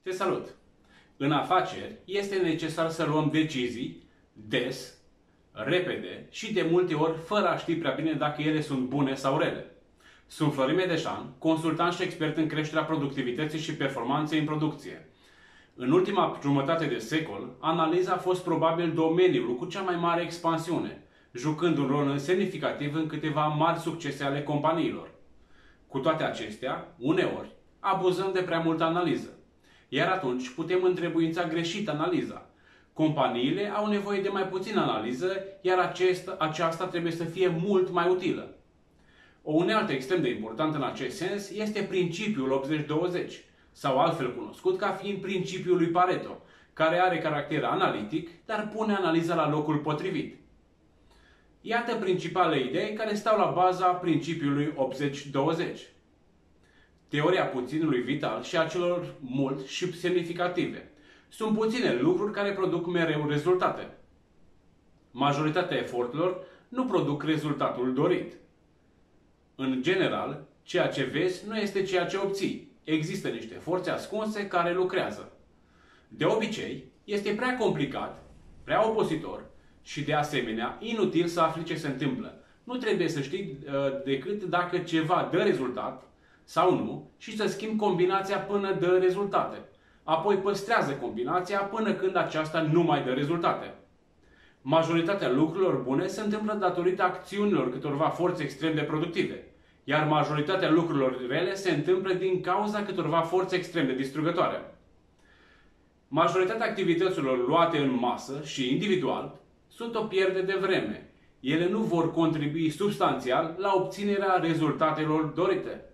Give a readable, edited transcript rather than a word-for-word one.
Te salut! În afaceri este necesar să luăm decizii des, repede și de multe ori fără a ști prea bine dacă ele sunt bune sau rele. Sunt Florin Medeșan, consultant și expert în creșterea productivității și performanței în producție. În ultima jumătate de secol, analiza a fost probabil domeniul cu cea mai mare expansiune, jucând un rol semnificativ în câteva mari succese ale companiilor. Cu toate acestea, uneori, abuzăm de prea multă analiză. Iar atunci putem întrebuința greșit analiza. Companiile au nevoie de mai puțină analiză, iar aceasta trebuie să fie mult mai utilă. O unealtă extrem de importantă în acest sens este principiul 80-20, sau altfel cunoscut ca fiind principiul lui Pareto, care are caracter analitic, dar pune analiza la locul potrivit. Iată principalele idei care stau la baza principiului 80-20. Teoria puținului vital și a celor mult și semnificative. Sunt puține lucruri care produc mereu rezultate. Majoritatea eforturilor nu produc rezultatul dorit. În general, ceea ce vezi nu este ceea ce obții. Există niște forțe ascunse care lucrează. De obicei, este prea complicat, prea obositor și, de asemenea, inutil să afli ce se întâmplă. Nu trebuie să știi decât dacă ceva dă rezultat sau nu și să schimbi combinația până dă rezultate. Apoi păstrează combinația până când aceasta nu mai dă rezultate. Majoritatea lucrurilor bune se întâmplă datorită acțiunilor câtorva forțe extrem de productive, iar majoritatea lucrurilor rele se întâmplă din cauza câtorva forțe extrem de distrugătoare. Majoritatea activităților luate în masă și individual sunt o pierdere de vreme. Ele nu vor contribui substanțial la obținerea rezultatelor dorite.